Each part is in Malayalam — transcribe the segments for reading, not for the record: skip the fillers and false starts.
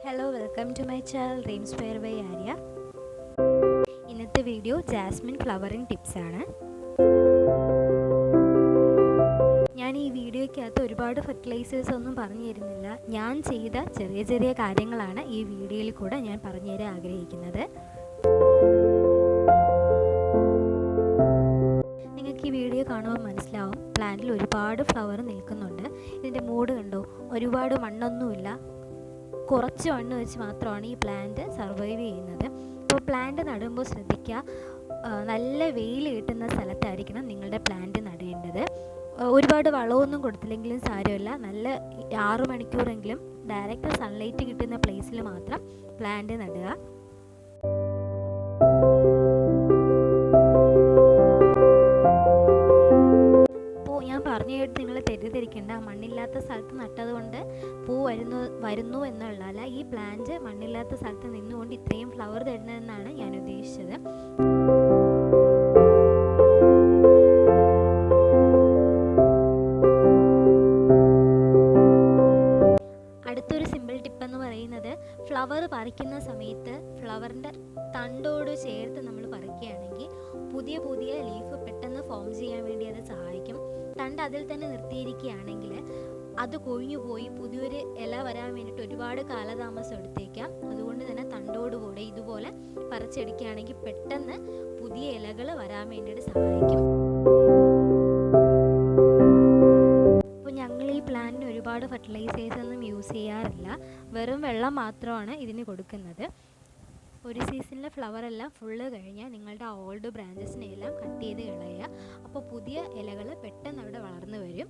Hello, welcome to my channel dreams fair by Arya. ഇന്നത്തെ വീഡിയോ ജാസ്മിൻ ഫ്ലവറിങ് ടിപ്സ് ആണ്. ഞാൻ ഈ വീഡിയോയ്ക്കകത്ത് ഒരുപാട് ഫെർട്ടിലൈസേഴ്സ് ഒന്നും പറഞ്ഞു തരുന്നില്ല. ഞാൻ ചെയ്ത ചെറിയ ചെറിയ കാര്യങ്ങളാണ് ഈ വീഡിയോയിൽ കൂടെ ഞാൻ പറഞ്ഞു തരാൻ ആഗ്രഹിക്കുന്നത്. നിങ്ങൾക്ക് ഈ വീഡിയോ കാണുമ്പോൾ മനസ്സിലാവും, പ്ലാന്റിൽ ഒരുപാട് ഫ്ലവർ നിൽക്കുന്നുണ്ട്. ഇതിൻ്റെ മൂഡ് കണ്ടോ, ഒരുപാട് മണ്ണൊന്നുമില്ല, കുറച്ച് മണ്ണ് വെച്ച് മാത്രമാണ് ഈ പ്ലാന്റ് സർവൈവ് ചെയ്യുന്നത്. അപ്പോൾ പ്ലാന്റ് നടുമ്പോൾ ശ്രദ്ധിക്കുക, നല്ല വെയിൽ കിട്ടുന്ന സ്ഥലത്തായിരിക്കണം നിങ്ങളുടെ പ്ലാന്റ് നടേണ്ടത്. ഒരുപാട് വളമൊന്നും കൊടുത്തില്ലെങ്കിലും സാരമില്ല, നല്ല 6 മണിക്കൂറെങ്കിലും ഡയറക്റ്റ് സൺലൈറ്റ് കിട്ടുന്ന പ്ലേസിൽ മാത്രം പ്ലാന്റ് നടുക. പറഞ്ഞു കേട്ട് നിങ്ങൾ തെറ്റിദ്ധരിക്കേണ്ട, മണ്ണില്ലാത്ത സ്ഥലത്ത് നട്ടതുകൊണ്ട് പൂ വരുന്നു എന്നുള്ളതല്ല. ഈ പ്ലാന്റ് മണ്ണില്ലാത്ത സ്ഥലത്ത് നിന്നുകൊണ്ട് ഇത്രയും ഫ്ലവർ തരുന്നതെന്നാണ് ഞാൻ ഉദ്ദേശിച്ചത്. അടുത്തൊരു സിമ്പിൾ ടിപ്പ് എന്ന് പറയുന്നത്, ഫ്ലവർ പറിക്കുന്ന സമയത്ത് ഫ്ലവറിൻ്റെ തണ്ടോട് ചേർത്ത് നമ്മൾ പറിക്കുകയാണെങ്കിൽ പുതിയ പുതിയ ലീഫ് പെട്ടെന്ന് ഫോം ചെയ്യാൻ വേണ്ടി അത് സഹായിക്കും. തണ്ട് അതിൽ തന്നെ നിർത്തിയിരിക്കുകയാണെങ്കിൽ അത് കൊഴിഞ്ഞു പോയി പുതിയൊരു ഇല വരാൻ വേണ്ടിയിട്ട് ഒരുപാട് കാലതാമസം എടുത്തേക്കാം. അതുകൊണ്ട് തന്നെ തണ്ടോടുകൂടെ ഇതുപോലെ പറിച്ചെടുക്കുകയാണെങ്കിൽ പെട്ടെന്ന് പുതിയ ഇലകൾ വരാൻ വേണ്ടിയിട്ട് സഹായിക്കും. അപ്പോൾ ഞങ്ങൾ ഈ പ്ലാന്റിന് ഒരുപാട് ഫെർട്ടിലൈസേഴ്സ് ഒന്നും യൂസ് ചെയ്യാറില്ല, വെറും വെള്ളം മാത്രമാണ് ഇതിന് കൊടുക്കുന്നത്. ഒരു സീസണിലെ ഫ്ലവറെല്ലാം ഫുള്ള് കഴിഞ്ഞാൽ നിങ്ങളുടെ ഓൾഡ് ബ്രാഞ്ചസിനെല്ലാം കട്ട് ചെയ്ത് കളയുക. അപ്പോൾ പുതിയ ഇലകൾ പെട്ടെന്ന് അവിടെ വളർന്നു വരും.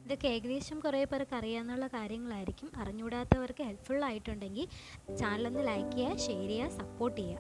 ഇതൊക്കെ ഏകദേശം കുറേ പേർക്ക് അറിയാവുന്ന കാര്യങ്ങളായിരിക്കും. അറിഞ്ഞുകൂടാത്തവർക്ക് ഹെൽപ്ഫുൾ ആയിട്ടുണ്ടെങ്കിൽ ചാനലൊന്ന് ലൈക്ക് ചെയ്യുക, ഷെയർ ചെയ്യുക, സപ്പോർട്ട് ചെയ്യുക.